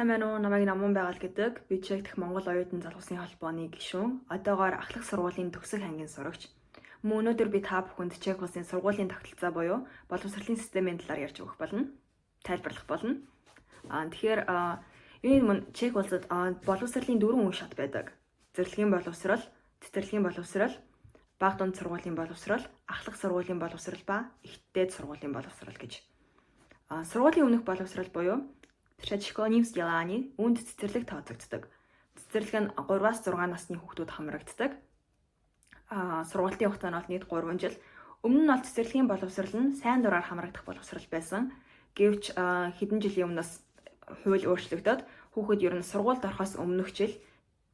Сайн байна уу? Намайг Намун Байгаль гэдэг. Би Чех дэх Монгол оюутан залгуусын холбооны гишүүн. Одоогоор ахлах сургуулийн төгсөх ангийн сурагч. Өнөөдөр би та бүхэнд Чех улсын сургуулийн тогтолцоо буюу боловсролын системийн талаар ярьж өгөх болно. Тайлбарлах болно. Тэгэхээр энэ мөн Чех улсад боловсролын 4 үе шат байдаг. Зэрлэгийн боловсрол, цэцэрлэгийн боловсрол, бага дунд сургуулийн боловсрол, ахлах сургуулийн боловсрол ба их дээд сургуулийн боловсрол гэж. Сургуулийн өмнөх боловсрол буюу Предшкольным взделаний үнд цэцэрлэг тооцогддог. Цэцэрлэг нь 3-аас 6 насны хүүхдүүд хамрагддаг. Сургуулийн хугацаа нь бол нийт 3 жил. Өмнө нь бол цэцэрлэгийн боловсрол нь сайн дураар хамрагдах боловсрол байсан. Гэвч хэдэн жилийн өмнөөс хууль өөрчлөгдөд хүүхэд ер нь сургуульд орохоос өмнөх жил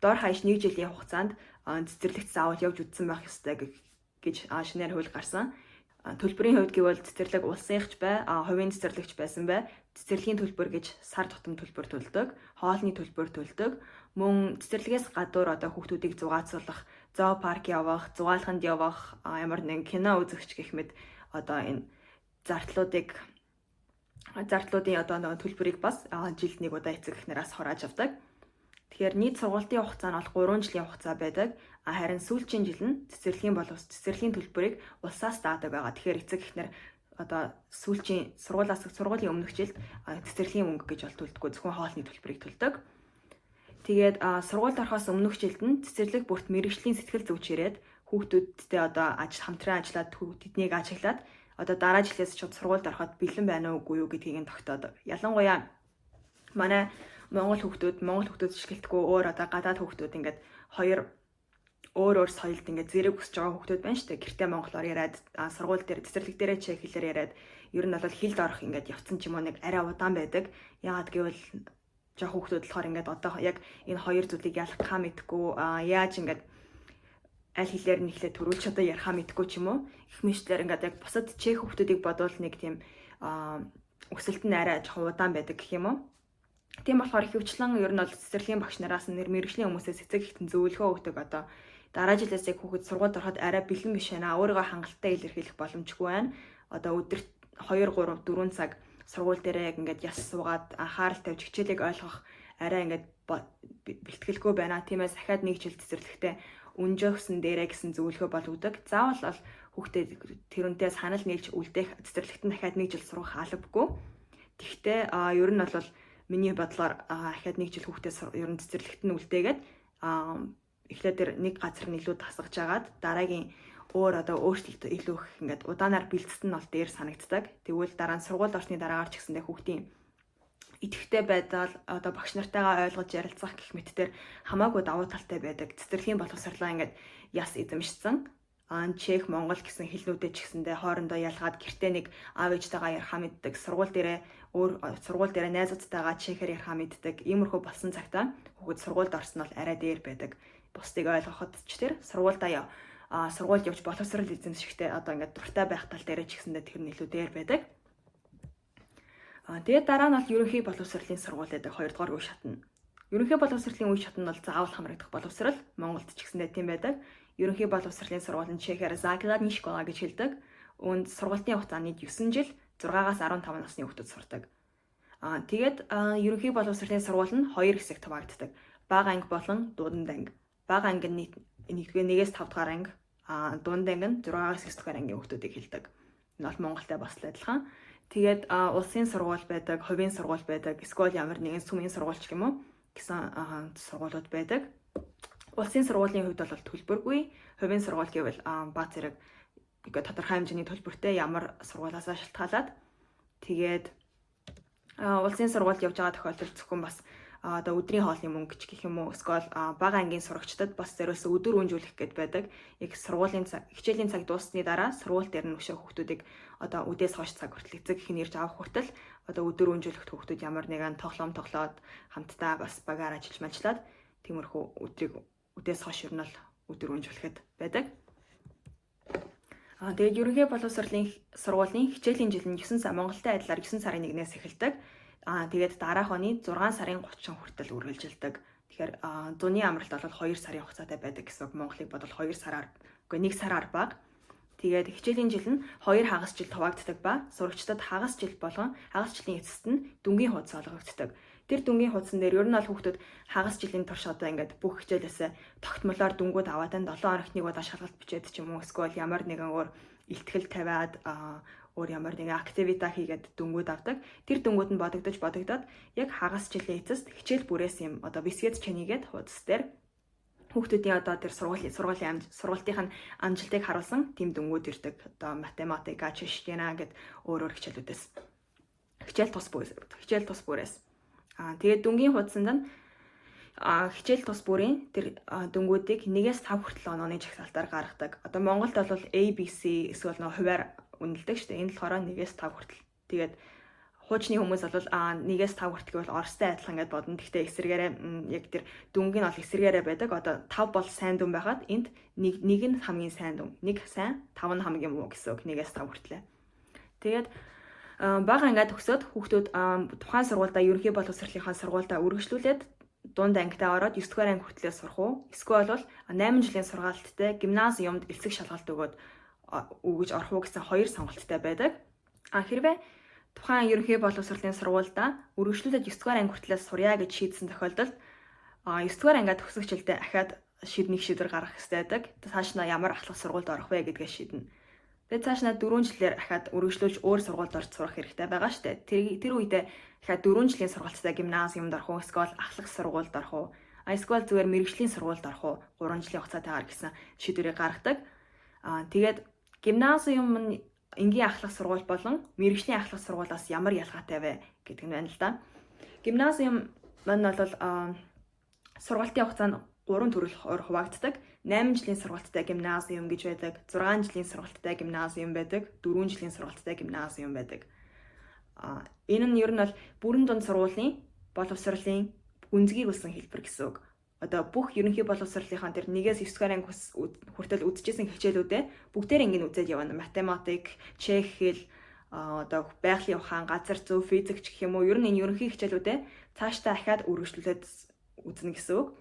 дор хаяж 1 жилийн хугацаанд цэцэрлэгт заавал явж үзсэн байх ёстой гэж шинээр хууль гарсан. Төлбөрийн хувьд гэвэл цэцэрлэг улсынхч бай, хувийн цэцэрлэгч байсан бай. Цэцэрлэгийн төлбөр гэж сар тутам төлбөр төлдөг, хоолны төлбөр төлдөг. Мөн цэцэрлэгээс гадуур хүүхдүүдийг зугаацуулах, зоопарк явах, зугаалханд явах, ямар нэгэн кино үзэгч гэх мэт энэ зардлуудын төлбөрийг бас жилд нэг удаа эцэг эхнээс хороож авдаг. Тэгэхээр нийт сургуулийн хугацаа нь бол 3 жилийн хугацаа байдаг. Харин сүүлчийн жил нь цэцэрлэгийн төлбөрийг улсаас даадаг байгаа. Тэгэхээр эцэг эхнэр сүүлчийн сургуулийн өмнөх жилд цэцэрлэгийн мөнгө гэж бол төлдөггүй, зөвхөн хоолны төлбөрийг төлдөг. Тэгээд сургуульд орохоос өмнөх жилд нь цэцэрлэг бүрт мэрэгжлийн сэтгэл зүйч ирээд хүүхдүүдтэй хамтран ажиллаад тэднийг ажиглаад дараа жилээс шууд сургуульд ороход бэлэн байна уугүй юу гэдгийг нь тогтоодог. Ялангуяа манай Монгол хүүхдүүд шгэлтгүй өөр гадаад хүүхдүүд ингээд өөр соёлд ингээд зэрэг өсөж байгаа хүүхдүүд байна шүү дээ. Гэртээ монголоор яриад сургууль дээр цэцэрлэг дээрээ чех хэлээр яриад ер нь бол хилд орох ингээд явцсан ч юм уу нэг арай удаан байдаг. Яагаад гэвэл жоох хүүхдүүд болохоор ингээд яг энэ хоёр зүйлийг ялгахаа мэдгүй яаж ингээд аль хэлээр нь ихлэ төрүүлж ярихаа мэдгүй ч юм уу. Их мэтлэр ингээд яг бусад чех хүүхдүүдийг бодвол нэг тийм өсөлт нь арай жоох удаан байдаг гэх юм уу. Тийм болохоор ихэвчлэн ер нь бол цэцэрлэгийн багш нараас мэрэгжлийн хүмүүсээс эцэг эхтэн зөвлөгөө өгдөг дараа жилээс яг хүүхэд сургуульд ороход арай бэлэн биш байна. Өөрийгөө хангалттай илэрхийлэх боломжгүй байна. Өдөрт 2, 3, 4 цаг сургууль дээр яг ингээд яс суугаад анхаарал тавьж хичээлийг ойлгох арай ингээд бэлтгэлгүй байна. Тиймээс дахиад нэг жил цэцэрлэгтээ өнжөөхсөн дээрээ гэсэн зөвлөгөө бол өгдөг. Заавал бол хүүхдэд тэрүнтэй санал нийлж үлдээх цэцэрлэгт нь дахиад нэг жил сурах албагүй. Тэгвэл ер нь бол миний бодлоор дахиад нэг жил хүүхдээ ер нь цэцэрлэгт нь үлдээгээд эхлээд тэр нэг газар нь илүү тасгаж агаад дараагийн өөрчлөлт илүү их ингээд удаанаар бэлдсэн нь бол дээр санагддаг. Тэгвэл дараа нь сургуульд орсны дараагаар ч гэсэндээ хүүхдийн идэвхтэй байдал багш нартайгаа ойлгож ярилцах гэх мэт тэр хамаагүй давуу талтай байдаг. Цэцэрлэгийн боловсролоо ингээд яс эзэмшсэн. Чех, Монгол гэсэн хэлнүүдэд ч гэсэндээ хоорондоо ялгаад гэртээ нэг аав ээжтэйгээ ярихаа мэддэг. Сургууль дээрээ найзуудтайгаа чехээр ярихаа мэддэг. Иймэрхүү болсон цагтаа хүүхэд сургуульд орсон бол арай дээр байдаг. Бусдыг ойлгоход ч тэр сургуульд явж боловсрол эзэмшихтэй ингээд дуртай байх тал дээр ч гэсэндээ тэр нь илүү дээр байдаг. Тэгээд дараа нь бол ерөнхий боловсролын сургууль байдаг 2 дугаар үе шат нь. Ерөнхий боловсролын үе шат нь бол заавал хамрагдах боловсрол. Монголд ч гэсэндээ тийм байдаг. Ерөнхий боловсролын сургууль нь чехээр Základní школа гэж хэлдэг. Үүнд сургуулийн хугацаа нийт 9 жил 6-аас 15 насны хүүхдүүд сурдаг. Тэгээд ерөнхий боловсролын сургууль нь 2 хэсэгт хуваагддаг. Бага анги болон дунд анги. Бага анги нь 1-ээс 5 дугаар анги, дунд анги нь 6-аас 9 дугаар ангийн хүүхдүүдийг хэлдэг. Энэ бол Монголтай бас адилхан. Тэгээд улсын сургууль байдаг, хувийн сургууль байдаг, эсвэл ямар нэгэн сүмийн сургууль ч юм уу гэсэн сургуулиуд байдаг. Улсын сургуулийн хувьд бол төлбөргүй, хувийн сургууль гэвэл баг зэрэг тодорхой хэмжээний төлбөртэй ямар сургуулиасаа шалтгаалаад тэгээд улсын сургуульд явж байгаа тохиолдолд зөвхөн бас өдрийн хоолны мөнгө ч гэх юм уу эсвэл бага ангийн сурагчдад бас зориулсан өдөр үнжүүлэх гээд байдаг. Яг хичээлийн цаг дууссаны дараа сургууль дээр нь өшөө хүүхдүүдийг үдээс хойш цаг хүртэл эцэг эхний ирж авах хүртэл өдөр үнжүүлэх хүүхдүүд ямар нэгэн тоглоом тоглоод хамтдаа бас багаар ажиллаж мажиллаад тиймэрхүү өдрийг үдээс хойш ер нь бол өдөр үнжүүлэхэд байдаг. Тэгээд ерөнхий боловсролын сургуулийн хичээлийн жил нь Монголтай адилаар 9 сарын 1-ээс эхэлдэг. Тэгээд дараах оны 6 сарын 30 хүртэл үргэлжилдэг. Тэгэхээр зуны амралт бол 2 сарын хугацаатай байдаг гэсэн үг. Монголыг бодвол 1 сараар бага. Тэгээд хичээлийн жил нь 2 хагас жил хуваагддаг ба сурагчдад хагас жил болгон хагас жилийн эцэст нь дүнгийн хуудас олгогддог. Тэр дүнгийн хуудсан дээр ер нь бол хүүхдүүд хагас жилийн турш одоо ингээд бүх хичээлээсээ тогтмолоор дүнгууд аваад 7 хоногт нэг удаа шалгалт бичээд ч юм уу эсвэл ямар нэгэн өөр илтгэл тавиад өөр ямар нэгэн активита хийгээд дүнгууд авдаг. Тэр дүнгууд нь бодогдоод яг хагас жилийн эцэст хичээл бүрээс юм одоо бисгэд чанигээд хуудас дээр хүүхдүүдийн одоо тэр сургалтын амжилтыг харуулсан тийм дүнгууд ирдэг. Одоо математика, чешгина гэд өөр хичээлүүдээс. Хичээл тус бүрээс. Тэгээд дүнгийн хуудсанд нь хичээл тус бүрийн тэр дүнгуудыг 1-5 хүртэл онооны жагсаалтаар гаргадаг. Одоо Монголд бол ABC эсвэл хуваар үнэлдэг шүү дээ. Энэ болохоор 1-5 хүртэл. Тэгээд хуучны хүмүүс бол 1-5 хүртэл бол Оростой адилхан гэдээ бодно. Гэхдээ эсрэгээрээ яг тэр дүнг нь бол эсрэгээрээ байдаг. Одоо 5 бол сайн дүн байхад энд нэг нь хамгийн сайн дүн. 1 сайн, 5 нь хамгийн муу гэсэн үг. 1-5 хүртэл. Тэгээд бага ангид төгсөөд хүүхдүүд тухайн сургуультай ерөнхий боловсролынхаа сургуультай үргэлжлүүлээд дунд ангидаа ороод 9 дугаар анги хүртлээр сурах уу? Эсвэл бол 8 жилийн сургаалттай гимназиумд элсэг шалгалт өгөөж орох уу гэсэн хоёр сонголттой байдаг. Хэрвээ тухайн ерөнхий боловсролын сургуультай үргэлжлүүлээд 9 дугаар анги хүртлээр сурья гэж шийдсэн тохиолдолд 9 дугаар ангиа төгсөх жилдээ ахаад шийдвэр гаргах хэрэгтэй байдаг. Цаашнаа ямар ахлах сургуульд орох вэ гэдгээ шийднэ. Тэгээд цаашнаа 4 жилээр ахаад үргэлжлүүлж өөр сургуульд орж сурах хэрэгтэй байгаа шүү дээ. Тэр үедээ ахаад 4 жилийн сургалттай гимназиумд орох уу, эсвэл ахлах сургуульд орох уу, эсвэл зүгээр мэргэжлийн сургуульд орох уу, 3 жилийн хугацаатайгаар гэсэн шийдвэрийг гаргадаг. Тэгээд гимназиум нь энгийн ахлах сургууль болон мэргэжлийн ахлах сургуулиас ямар ялгаатай вэ гэдэг нь байна л да. Гимназиум маань бол сургалтын хугацаа нь 3 төрөлөөр хуваагддаг. 8 жилийн сургалттай гимназиум гэж байдаг, 6 жилийн сургалттай гимназиум байдаг, 4 жилийн сургалттай гимназиум байдаг. Энэ нь ер нь бол бүрэн дунд сургуулийн боловсролын гүнзгийгүүлсэн хэлбэр гэсэн үг. Одоо бүх ерөнхий боловсролынхаа тэр 1-9 дугаар анги хүртэл үзчихсэн хичээлүүдээ бүгдээр ингэ үзээд явна. Математик, чех хэл, одоо байгалийн ухаан, газар зүй, физик гэх юм уу. Ер нь энэ ерөнхий хичээлүүдээ цаашдаа ахаад үргэлжлүүлээд үзнэ гэсэн үг.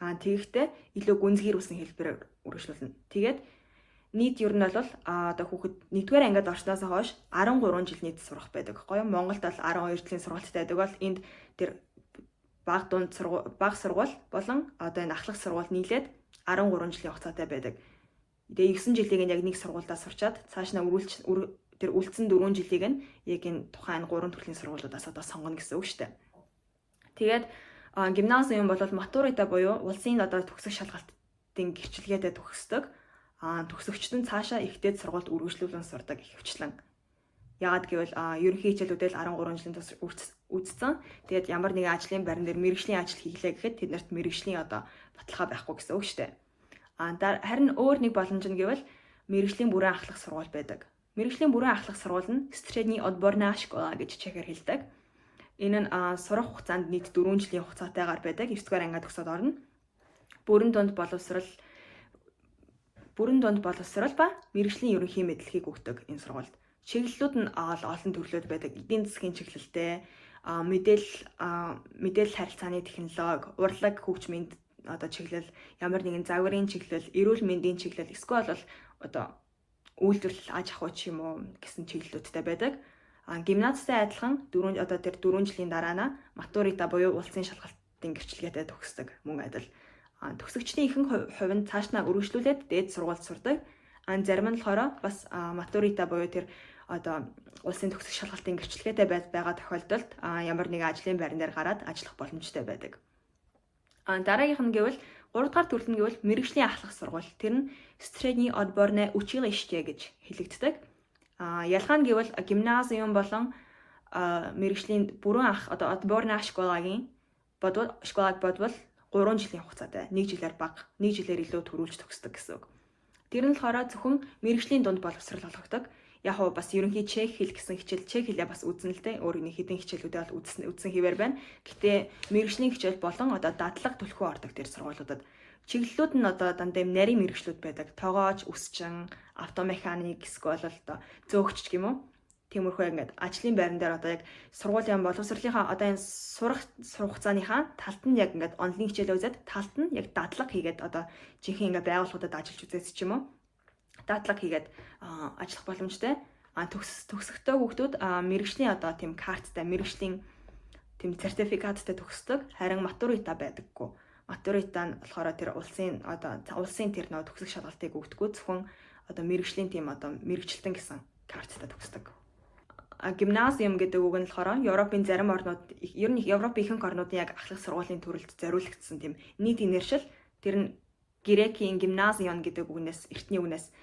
Тэгэхдээ илүү гүнзгийрүүлсэн хэлбэрээр үргэлжлүүлнэ. Тэгээд нийт ер нь бол одоо хүүхэд 1-р ангид орсноос хойш 13 жил нийт сурах байдаг. Гоё Монголд бол 12 жилийн сургалттай байдаг бол энд тэр бага сургууль болон одоо энэ ахлах сургууль нийлээд 13 жилийн хугацаатай байдаг. Тэгээ 9 жилийг нь яг нэг сургуульдаа сурчаад цаашнаа тэр үлдсэн 4 жилийг нь яг энэ тухайн 3 төрлийн сургуулиудаас одоо сонгоно гэсэн үг шүү дээ. Тэгээд гимназиум бол матурита буюу улсын одоо төгсөх шалгалтын гэрчлэгээтэй төгсдөг. Төгсөгчд нь цаашаа ихтэй сургуульд үргэлжлүүлэн сурдаг ихэвчлэн. Яагаад гэвэл ерөнхий хичээлүүдэл 13 жилийн турш үзсэн. Тэгээд ямар нэгэн ажлын байран дээр мэргэжлийн ажил хийлээ гэхэд тэднэрт мэргэжлийн одоо баталгаа байхгүй гэсэн үг шүү дээ. Харин өөр нэг боломж нь гэвэл мэргэжлийн бүрэн ахлах сургууль байдаг. Мэргэжлийн бүрэн ахлах сургууль нь средний отборная школа гэж чехээр хэлдэг. Энэ нь сурах хугацаанд нийт 4 жилийн хугацаатайгаар байдаг. 9 дугаар ангид төгсөөд орно. Бүрэн дунд боловсрол ба мэргэжлийн ерөнхий мэдлэгийг өгдөг энэ сургуульд. Чиглэлүүд нь олон төрлөд байдаг. Эдийн засгийн чиглэлтэй, мэдээлэл харилцааны технологи, урлаг хөгжмийн одоо чиглэл, ямар нэгэн загварын чиглэл, эрүүл мэндийн чиглэл, эсвэл бол одоо үйлдвэрлэл аж ахуй ч юм уу гэсэн чиглэлүүдтэй байдаг. Гимназтай адилхан 4 жилийн дараа матурита буюу улсын шалгалтын гэрчлэгээтэй төгсдөг мөн адил. Төгсөгчдийн ихэнх хувь нь цаашнаа үргэлжлүүлээд дээд сургуульд сурдаг. Зарим нь болохоор бас матурита буюу тэр одоо улсын төгсөх шалгалтын гэрчлэгээтэй байгаа тохиолдолд ямар нэгэн ажлын байран дээр гараад ажиллах боломжтой байдаг. Дараагийнх нь гэвэл 3 дугаар төрөл нь гэвэл мэргэжлийн ахлах сургууль. Тэр нь средний отборное училище гэж хэлэгддэг. Ялгаа нь гэвэл гимназиум болон мэргэжлийн бүрэн отборная школагийн бодвол 3 жилийн хугацаатай 1 жилээр бага, 1 жилээр илүү төрүүлж төгсдөг гэсэн үг. Тэр нь болохоор зөвхөн мэргэжлийн дунд боловсрол олгодог. Яг уу бас ерөнхий чех хэл гэсэн хичээл чех хэлээ бас үзнэ л дээ. Өөр нэг хэдэн хичээлүүдээ бол үдсэн хэвээр байна. Гэтэ мэргэжлийн хичээл болон одоо дадлага түлхүү ордог тэр сургуулиудад. Чиглэлүүд нь одоо дандаа нарийн мэргэжлүүд байдаг. Тогооч, үсчин, автомеханик, эсвэл одоо зөөгч гэмүү. Тиймэрхүү ингээд ажлын байран дээр одоо яг сургуулийн боловсролынхаа одоо энэ сурах хугацааныхаа талд нь яг ингээд онлайн хичээлээ үзээд талд нь яг дадлага хийгээд одоо жинхэнэ ингээд байгууллагуудад ажиллаж үзээс ч юм уу. Дадлага хийгээд ажиллах боломжтой. Төгсөхдөө хүүхдүүд мэргэжлийн одоо тийм карттай мэргэжлийн тэм сертификаттай төгсдөг. Харин матурита байдаггүй. Матурита нь болохоор тэр улсын тэр нөө төгсөх шалгалтыг өгдөггүй. Зөвхөн одоо мэрэгжлийн тийм одоо мэрэгчлэн гэсэн карттай төгсдөг. Гимназиум гэдэг үг нь болохоор Европын зарим орнууд, ер нь Европын ихэнх орнуудын яг ахлах сургуулийн төрөлд зориулагдсан тийм нийт инэршил. Тэр нь грекийн гимназион гэдэг үгнээс, эртний үгнээс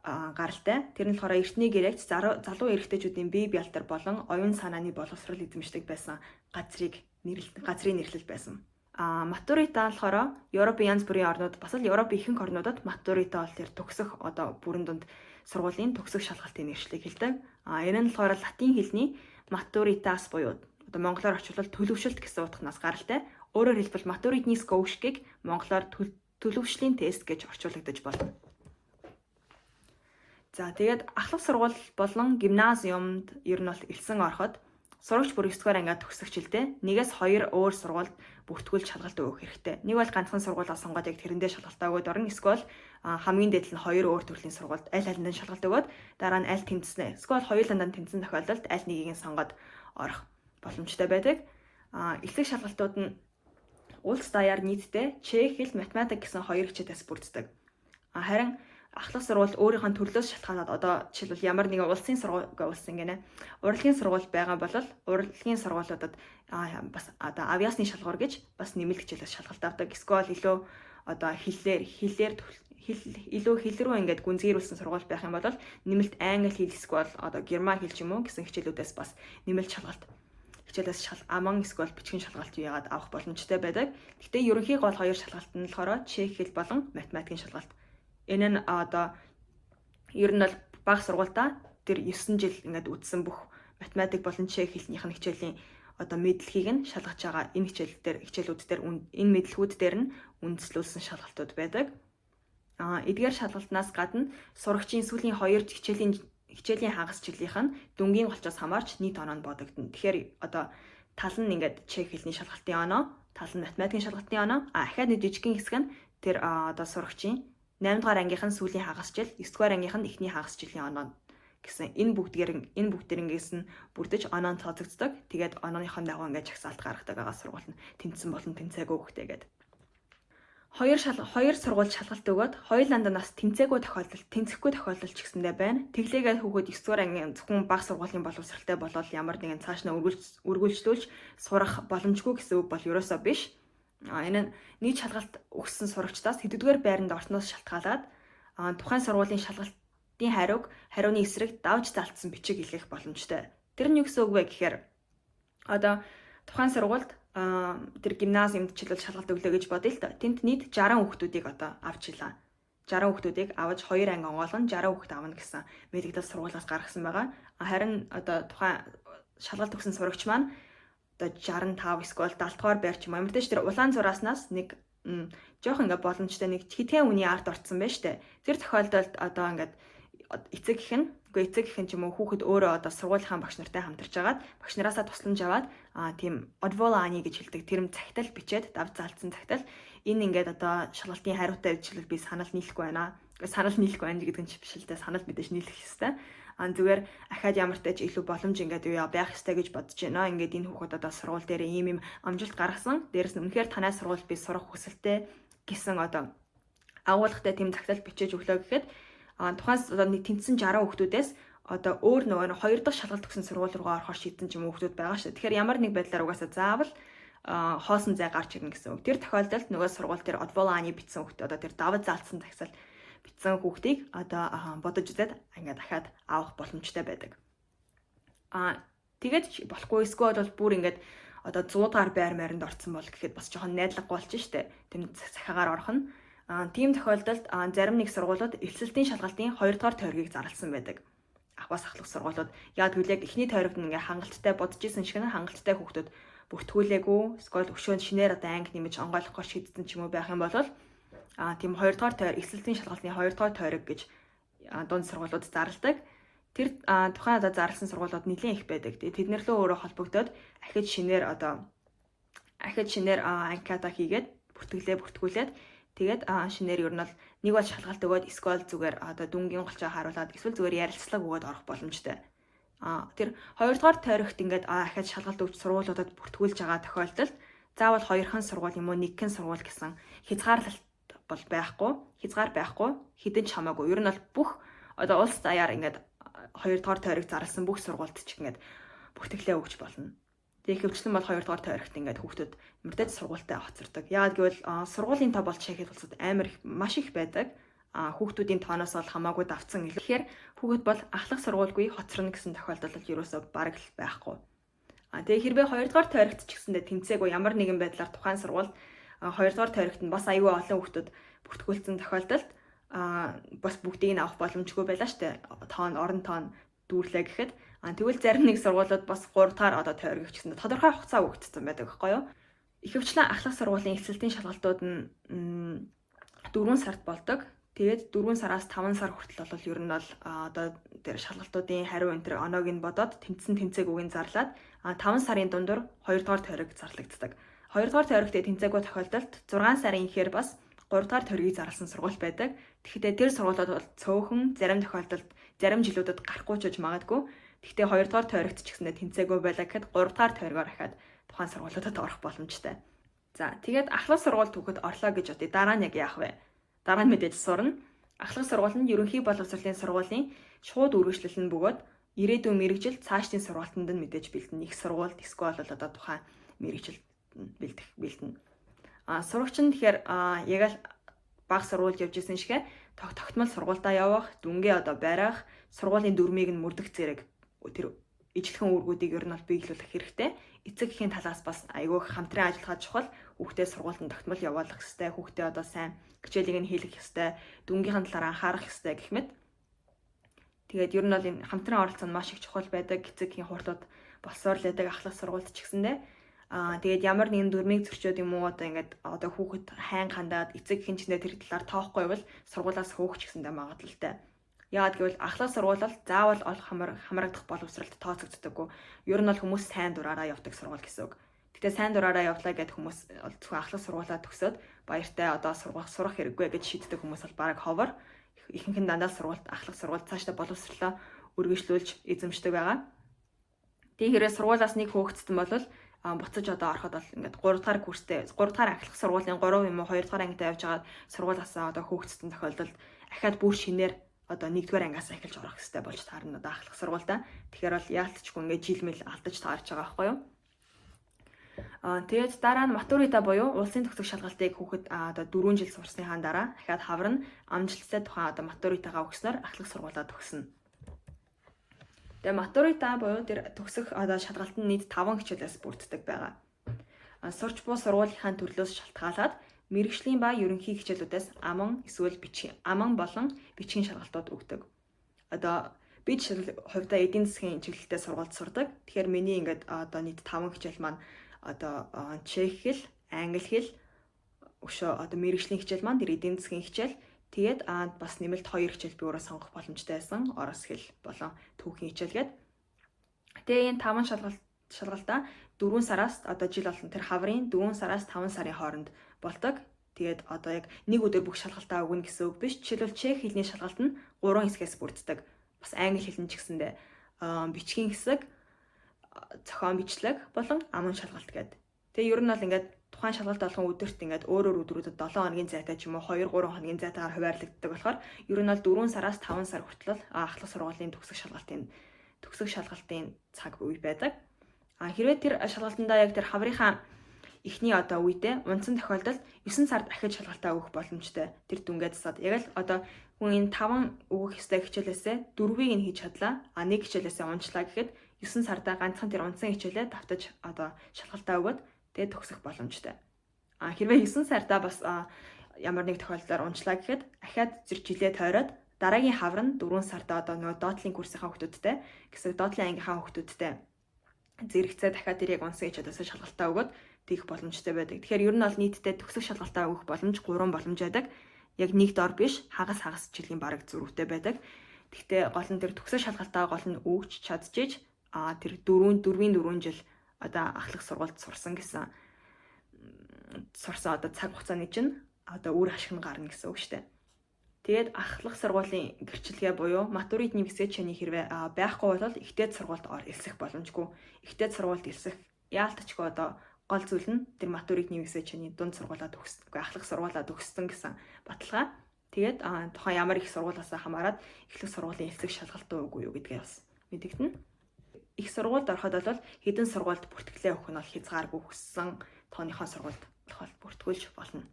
гаралтай. Тэр нь болохоор эртний грект залуу эрэгтэйчүүдийн бие бялтар болон оюун санааны боловсрол эзэмшдэг байсан газрын нэрлэл байсан. Матурита болохоор Европын янз бүрийн орнууд, бас л Европын ихэнх орнуудад матурита бол тэр төгсөх одоо бүрэн дунд сургуулийн төгсөх шалгалтын нэршлиг хэлдэг. Энэ нь болохоор латин хэлний maturitas буюу одоо монголоор орчуулбал төлөвшөлт гэсэн утгаас гаралтай. Өөрөөр хэлбэл матуритний скоушгийг монголоор төлөвшлийн тест гэж орчуулагдаж болно. За тэгээд ахлах сургууль болон гимназиумд ер нь бол элсэн ороход сурагч бүр 9 дугаар ангиад төгсөх жилдээ 1-2 өөр сургуульд бүртгүүлж шалгалт өгөх хэрэгтэй. Нэг бол ганцхан сургуулиас сонгоод яг тэрэндээ шалгалтаа өгөөд орно. Эсвэл хамгийн дээд нь 2 өөр төрлийн сургуульд аль алинд нь шалгалт өгөөд дараа нь аль тэмцэнэ. Эсвэл хоёулаа тэмцэн тохиолдолд аль нэгийг нь сонгоод орох боломжтой байдаг. Эцэг шалгалтууд нь улс даяар нийтдээ чех хэл, математик гэсэн 2 хичээлээс бүрддэг. Харин ахлах сургууль өөрийнх нь төрлөөс шалтгаалаад одоо жишээлбэл ямар нэгэн улсын урлагийн сургууль байгаа бол урлагийн сургуулиудад бас одоо авиасны шалгуур гэж бас нэмэлт хичээлээс шалгалт авдаг. Эсвэл илүү одоо илүү хэл рүү ингээд гүнзгийрүүлсэн сургууль байх юм бол нэмэлт англи хэл эсвэл одоо герман хэл ч юм уу гэсэн хичээлүүдээс бас нэмэлт шалгалт хичээлээс аман эсвэл бичгийн шалгалт яагаад авах боломжтой байдаг. Гэхдээ ерөнхий гол 2 шалгалт нь болохоор чех хэл болон математикийн шалгалт. Энэ нь одоо ер нь бол бага сургуультай тэр 9 жил ингээд үдсэн бүх математик болон чех хэлнийх нь хичээлийн одоо мэдлэгийг нь шалгаж байгаа энэ хичээлүүд дээр энэ мэдлэгүүд дээр нь үндэслүүлсэн шалгалтууд байдаг. Эдгээр шалгалтнаас гадна сурагчийн сүүлийн 2 хичээлийн хагас жилийнх нь дүнгийн голчоос хамаарч нийт оноо нь бодогдно. Тэгэхээр одоо тал нь ингээд чех хэлний шалгалтын оноо, тал нь математикийн шалгалтын оноо, ахаад нэг жижигхэн хэсэг нь тэр одоо сурагчийн 8 дугаар ангийнхан сүүлийн хагас жил, 9 дугаар ангийнхан эхний хагас жилийн оноо гэсэн энэ бүгдээрнгээс нь бүрдэж оноо тооцогддог. Тэгээд онооныхон дагуу ингээд жагсаалт гаргадаг байгаа сургууль нь тэнцсэн болон тэнцээгүй хөхтэйгээд. Хоёр сургууль шалгалт өгөөд хоёуланд нас тэнцээгүй тэнцэхгүй тохиолдол ч гэсэндээ байна. Тэглээгээд хүүхэд 9 дугаар ангийн зөвхөн бага сургуулийн боловсралтай болол ямар нэгэн цаашнаа үргэлжлүүлж сурах боломжгүй гэсэн үг бол ерөөсөө биш. Энэ нийт шалгалт өгсөн сурагчдаас хэддүгээр байранд орсноос шалтгаалаад тухайн сургуулийн шалгалтын хариуны эсрэг давж залтсан бичиг илгээх боломжтой. Тэр нь юу гэсэн үг вэ гэхээр одоо тухайн сургуульд тэр гимназиумд жишээлбэл шалгалт өглөө гэж бодъё л доо. Тэнд нийт 60 хүүхдүүдийг одоо авчлаа. 60 хүүхдүүдийг аваж 2 анги онгоолно 60 хүүхд авна гэсэн мэдээлэл сургуулиас гаргасан байгаа. Харин одоо тухайн шалгалт өгсөн сурагч маань одоо 65 эсвэл 70 дугаар байр ч юм уу. Ямарч тэр улаан зурааснаас нэг жоох ингээд боломжтой нэг хитгэн үний арт орцсон байж штэ. Тэр тохиолдолд одоо ингээд эцэг гэх нь ч юм уу хүүхэд өөрөө одоо сургуулийнхаа багш нартай хамтарч агаад багш нараасаа тусламж аваад тийм одволани гэж хэлдэг тэрм цагтал бичээд давж заалцсан цагтал энэ ингээд одоо шалгалтын хариутай жишээлбэл би санал нийлэхгүй байна гэдэг нь чившилтэй санал мэдээж нийлэх ёстой. Зүгээр ахаад ямар ч тач илүү боломж ингээд байх ёстой гэж бодож байна. Ингээд энэ хүүхэд одоо сургууль дээр ийм амжилт гаргасан. Дээрэс нь үнэхээр танай сургууль би сурах хүсэлтэй гэсэн одоо агуулгатай тийм цагтал бичиж өглөө гэхэд тухайн одоо нэг тэнцсэн 60 хүүхдүүдээс одоо өөр нөгөө 2 дахь шалгалт өгсөн сургууль руу орохоор шийдсэн ч юм уу хүүхдүүд байгаа шүү. Тэгэхээр ямар нэг байдлаар угаасаа заавал хоосон зай гарч ирнэ гэсэн үг. Тэр тохиолдолд нөгөө сургууль дээр одволани бичсэн хүүхд одоо тэр давж заалцсан цагсал бичсэн хүүхдийг одоо бодож үзээд ингээд дахиад авах боломжтой байдаг. Тэгээд болохгүй эсвэл бол бүр ингээд одоо 100 дугаар байр маринд орсон бол гэхэд бас жоохон найдлагагүй болчих штэ. Тэм цахиагаар орох нь. Тийм тохиолдолд зарим нэг сургуулиуд элсэлтийн шалгалтын 2 дугаар тойргийг зарласан байдаг. Ахвас ахлах сургуулиуд яг түлэг эхний тойрогт ингээ хангалттай бодож исэн шиг хангалттай хүүхдүүд бүртгүүлээгүй эсвэл өшөөнд шинээр одоо анги нэмж онгойлгохоор шийдсэн ч юм уу байх юм бол тийм 2 дугаар тойрог элсэлтийн шалгалтын 2 дугаар тойрог гэж дунд сургуулиуд зарладаг. Тэр тухайн одоо зарласан сургуулиуд нэлээд их байдаг. Тэднэр лөө өөрөө холбогдоод ахиж шинээр анкета хийгээд бүртгүүлээд тэгээд шинээр ер нь бол нэг бол шалгалт өгөөд эсвэл зүгээр одоо дүнгийн голчоо харуулад эсвэл зүгээр ярилцлага өгөөд орох боломжтой. Тэр 2 дугаар тойрогт ингээд ахаад шалгалт өгч сургуулиудад бүртгүүлж байгаа тохиолдолд заавал 2хан сургууль юм уу 1хэн сургууль гэсэн хязгаарлалт бол хязгаар байхгүй хідэн ч хамаагүй. Ер нь бол бүх одоо улс даяар ингээд 2 дугаар тойрог зарласан бүх сургуульд ч ингээд бүртгэлээ өгч болно. Тэгээ хөвчлэн бол 2 дугаар тойрогт ингээд хүүхдүүд мэдээж сургуультай хоцордог. Яагаад гэвэл сургуулийн тоо болж шахих улсууд амар их маш их байдаг. Хүүхдүүдийн тооноос бол хамаагүй давцсан. Тэгэхээр хүүхэд бол ахлах сургуульгүй хоцорно гэсэн тохиолдол бол ерөөсөө бараг л байхгүй. Тэгээ хэрвээ 2 дугаар тойрогт ч гэсэндээ тэмцээгүй ямар нэгэн байдлаар тухайн сургууль 2 дугаар тойрогт нь бас аюул олон хүүхдүүд бүртгүүлсэн тохиолдолд бас бүгдийг нь авах боломжгүй байлаа штэ. Орон тоон дүүрлээ гэхэд тэгвэл зарим нэг сургуулиуд бас 3 дугаар одоо тойрог гэсэндээ тодорхой хугацаа өгөгдсөн байдаг байхгүй юу? Ихэвчлэн ахлах сургуулийн эсэлтийн шалгалтууд нь 4 сард болдог. Тэгээд 4 сараас 5 сар хүртэл бол ер нь бол одоо тэр шалгалтуудын хариу энтер оноог нь бодоод тэмцсэн тэмцээгүйг зарлаад 5 сарын дундуур 2 дугаар тойрог зарлагддаг. 2 дугаар тойрогт тэмцээгүй тохиолдолд 6 сарын ихээр бас 3 дугаар тойргийг зарласан сургууль байдаг. Тэгэхдээ тэр сургуулиуд бол цөөхөн зарим тохиолдолд зарим жилүүдэд гарахгүй ч гэж магадгүй. Тэгэхдээ 2 дугаар тойрогт ч гэсэндээ тэмцээгүй байлаа гэхэд 3 дугаар тойрогоор ахаад тухайн сургуулиудад орох боломжтой. За тэгээд ахлах сургууль түүхэд орлоо гэж бодъё. Дараа нь яг яах вэ? Дараа нь мэдээж сурна. Ахлах сургууль нь ерөнхий боловсролын сургуулийн шууд үргэлжлэл нь бөгөөд ирээдүйн мэрэгжил цаашдын сургуультанд нь мэдээж бэлдэнэ. Их сургуульд эсвэл одоо тухайн мэрэгжил бэлдэнэ. Сурагч нь тэгэхээр яг л бага сургуульд явж исэн шигэ тогтмол сургуультаа явах, дүнгээ одоо барих, сургуулийн дүрмийг нь мөрдөх зэрэг тэр ижлэхэн үүргүүдийг ер нь бол биелүүлэх хэрэгтэй. Эцэг эхийн талаас бас айгүй хамтран ажиллахад чухал. Хүүхдээ сургуультанд тогтмол явуулах хэрэгтэй. Хүүхдээ одоо сайн хичээлийг нь хийх хэрэгтэй. Дүнгийнхэн талаар анхаарах хэрэгтэй гэх мэт. Тэгээд ер нь бол энэ хамтран оролцоо нь маш их чухал байдаг. Эцэг эхийн хурлууд болсоор л байдаг ахлах сургуульд ч гэсэндээ. Тэгээд ямар нэгэн дүрмийг зөрчөөд юм уу одоо хүүхэд хайн хандаад эцэг эхийн чиндээ тэр талаар тоохгүй бол сургуулаас хөөх ч гэсэндээ магадлалтай. Яагаад гэвэл ахлах сургууль бол заавал хамрагдах боловсролд тооцогддоггүй. Ер нь бол хүмүүс сайн дураараа явдаг сургууль гэсэн үг. Гэтэ сайн дураараа явлаа гэд хүмүүс зөвхөн ахлах сургуулаа төгсөөд баяртай одоо сурах хэрэггүй гэж шийддэг хүмүүс бол бараг ховор. Ихэнх нь дандаа ахлах сургууль цаашдаа боловсролоо өргөжлүүлж эзэмшдэг байгаа. Тэгээ хэрэг сургуулаас нэг хөөгдсөн бол буцаж одоо ороход бол ингээд 3 дахь курстэй 3 дахь ахлах сургуулийн 3 юм уу 2 дахь ангитай явж байгаа сургуулаасаа одоо хөөгдсөн тохиолдолд ахаад бүр шинээр одоо 1-р ангиас эхэлж орох хэрэгтэй болж таарна одоо ахлах сургуультай. Тэгэхээр бол яалтчгүй ингээд жил мэл алдаж таарч байгаа байхгүй юу? Тэгээд дараа нь матурита буюу улсын төгсөх шалгалтыг хүүхэд одоо 4 жил сурсныхаа дараа дахиад хаврна амжилттай тухайн одоо матуритагаа өгснөөр ахлах сургуулаа төгснө. Тэгээ матурита буюу тэр төгсөх одоо шалгалт нь нийт 5 хичээлээс бүрддэг байгаа. Сурч буй сургуулийнхаа төрлөөс шалтгаалаад мэрэгжлийн ба ерөнхий хичээлүүдээс аман эсвэл аман болон бичгийн шалгалтууд өгдөг. Одоо бид хувьдаа эдийн засгийн чиглэлтэй сургуульд сурдаг. Тэгэхээр миний ингээд одоо нийт 5 хичээл маань одоо чех хэл, англи хэл, өшөө одоо мэрэгжлийн хичээл маань тэр эдийн засгийн хичээл. Тэгээд бас нэмэлт 2 хичээл би өөрөө сонгох боломжтой байсан. Орос хэл болон түүхийн хичээлгээд. Тэгээ энэ 5 шалгалтаа 4 сараас одоо жил болгон тэр хаврын 4 сараас 5 сарын хооронд болдог. Тэгээд одоо яг нэг өдөр бүх шалгалтаа өгнө гэсэн үг биш. Жишээлбэл чех хэлний шалгалт нь 3 хэсгээс бүрддэг. Бас англи хэлний ч гэсэндээ бичгийн хэсэг, зохион бичлэг болон аман шалгалт гэдэг. Тэгээ ер нь бол ингээд тухайн шалгалт болгон өдөрт ингээд өөр өдрүүдэд 7 хоногийн зайтай ч юм уу 2-3 хоногийн зайтайгаар хуваарлагддаг болохоор ер нь бол 4 сараас 5 сар хүртэл ахлах сургуулийн төгсөх шалгалтын цаг үе байдаг. Хэрвээ тэр шалгалтандаа яг тэр хаврынхаа эхний одоо үедээ унтсан тохиолдолд 9 сард ахиж шалгалтаа өгөх боломжтой. Тэр дүнгээ засаад яг л одоо хүн энэ 5 өгөх ёстой хичээлээсээ 4-ийг нь хийж чадлаа. Нэг хичээлээсээ унчлаа гэхэд 9 сардаа ганцхан тэр унтсан хичээлээ давтаж одоо шалгалтаа өгөөд тэгээд төгсөх боломжтой. Хэрвээ 9 сардаа бас ямар нэг тохиолдолд унчлаа гэхэд ахаад жилээ тойроод дараагийн хавар нь 4 сардаа одоо нөгөө доотлын курсынхаа хүүхдүүдтэй гэсэн доотлын ангийнхаа хүүхдүүдтэй зэрэгцээ дахиад тэр яг унсан хичээлээс шалгалтаа өгөөд тэгэх боломжтой байдаг. Тэгэхээр ер нь бол нийтдээ төгсөх шалгалтаа өгөх боломж 3 боломж байдаг. Яг нэг дор биш хагас жилийн бараг зөрүүтэй байдаг. Гэхдээ гол нь тэр төгсөх шалгалтаа гол нь өгч чадчихж тэр 4 жил одоо ахлах сургуульд сурсан одоо цаг хугацааны чинь одоо үр ашиг нь гарна гэсэн үг шүү дээ. Тэгээд ахлах сургуулийн гэрчлэгээ буюу матуритны висэчэний хэрвээ байхгүй бол ихтэй сургуульд элсэх боломжгүй. Ихтэй сургуульд элсэх яалтчгүй одоо гол зүйл нь тэр матуритны висэчэний дунд сургуулаа төгссөн, ахлах сургуулаа төгссөн гэсэн баталгаа. Тэгээд тухайн ямар их сургуулиасаа хамаарат эхлэх сургуулийн элсэх шалгалттай үгүй юу гэдгээ бас мэдэгдэнэ. Их сургуульд ороход бол хэдэн сургуульд бүртгэлээ өгөх нь бол хязгааргүй хүссэн тооныхоо сургуульд бүртгүүлж болно.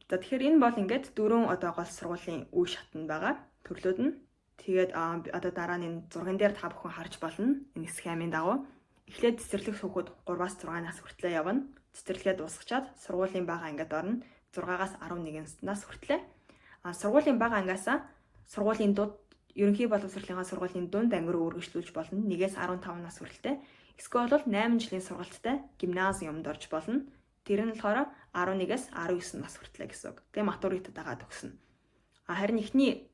За тэгэхээр энэ бол ингээд 4 одоо гол сургуулийн үе шатнд байгаа төрлүүд нь. Тэгээд одоо дараа нь 6 дээр та бүхэн харж болно. Энэ схемийн дагуу эхлээд цэцэрлэг хүүхэд 3-аас 6 нас хүртлээр явна. Цэцэрлэгээ дуусгачаад сургуулийн бага ангид орно. 6-аас 11 нас хүртлээр. Сургуулийн бага ангиасаа сургуулийн дунд ерөнхий боловсролынхаа сургуулийн дунд анги руу үргэлжлүүлж болно. 1-ээс 15 нас хүртэлтэй. Эсвэл бол 8 жилийн сургалттай гимназиумд орж болно. Тэр нь болохоор 11-ээс 19 нас хүртлээ гэсэн үг. Тэгээ матуритад дагаад төгснө. Харин эхний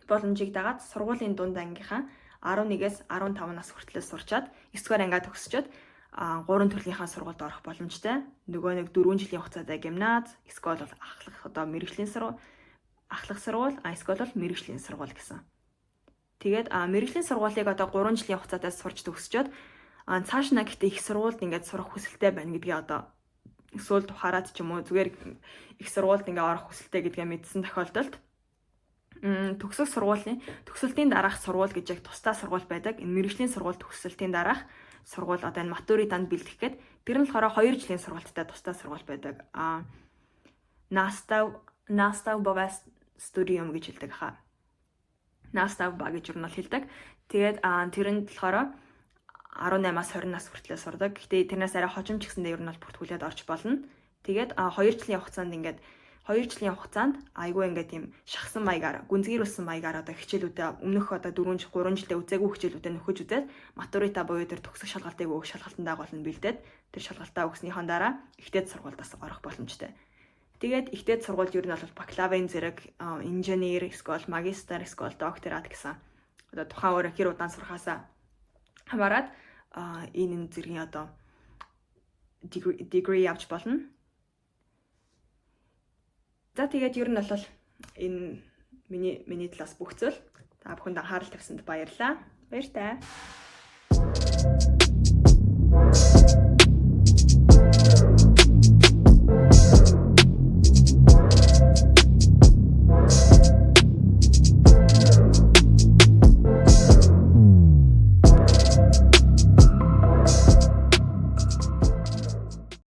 боломжийг дагаад сургуулийн дунд ангийнхаа 11-ээс 15 нас хүртлээр сурчаад 9-р ангиа төгсчөөд 3 төрөлийнхаа сургуульд орох боломжтой. Нөгөө нэг 4 жилийн хугацаатай гимназ, эсвэл бол ахлах одоо мэрэгжлийн сургууль, ахлах сургууль, эсвэл бол мэрэгжлийн сургууль гэсэн. Тэгээд мэрэгжлийн сургуулийг одоо 3 жилийн хугацаатай сурч төгсчөөд цааш нь гэхдээ их сургуульд ингээд сурах хүсэлтэй байна гэдгээ одоо эсвэл тухаарад ч юм уу зүгээр их сургуульд ингээд орох хүсэлтэй гэдгээ мэдсэн тохиолдолд төгсөлтийн дараах сургууль гэж яг тусдаа сургууль байдаг. Энэ мэрэгжлийн сургууль төгсөлтийн дараах сургууль одоо энэ матуританд бэлдэх гээд тэр нь болохоор 2 жилийн сургуультай тусдаа сургууль байдаг. Настав Бовас студиум гэж хэлдэг хаа. Настав ба гэж юу нь хэлдэг. Тэгээд тэр нь болохоор 18-аас 20 нас хүртэл сурдаг. Гэхдээ тэрнээс арай хожим ч гэсэндээ ер нь бол бүртгүүлээд орж болно. Тэгээд 2 жилийн хугацаанд айгүй ингээд тийм шахсан маягаар, гүнзгийрүүлсэн маягаар одоо хичээлүүдээ өмнөх одоо 4 жилдээ үзээгүй хичээлүүдээ нөхөж үзээд матурита буюу тэр төгсөх шалгалтыг өгөх шалгалтандаа гол нь бэлдээд тэр шалгалтаа өгснийхаа дараа ихтэй сургуульдаас орох боломжтой. Тэгээд ихтэй сургуульд ер нь бол бакалаврын зэрэг инженер, эсвэл магистр, эсвэл докторат гэсэн одоо тухайн өөрөө хэр удаан сурахаасаа хамаарат энэ зэргийн одоо degree авч болно. За тэгээд ер нь бол энэ миний талаас бүх зүйл. Та бүхэнд анхаарал тавьсанд баярлалаа. Баяртай.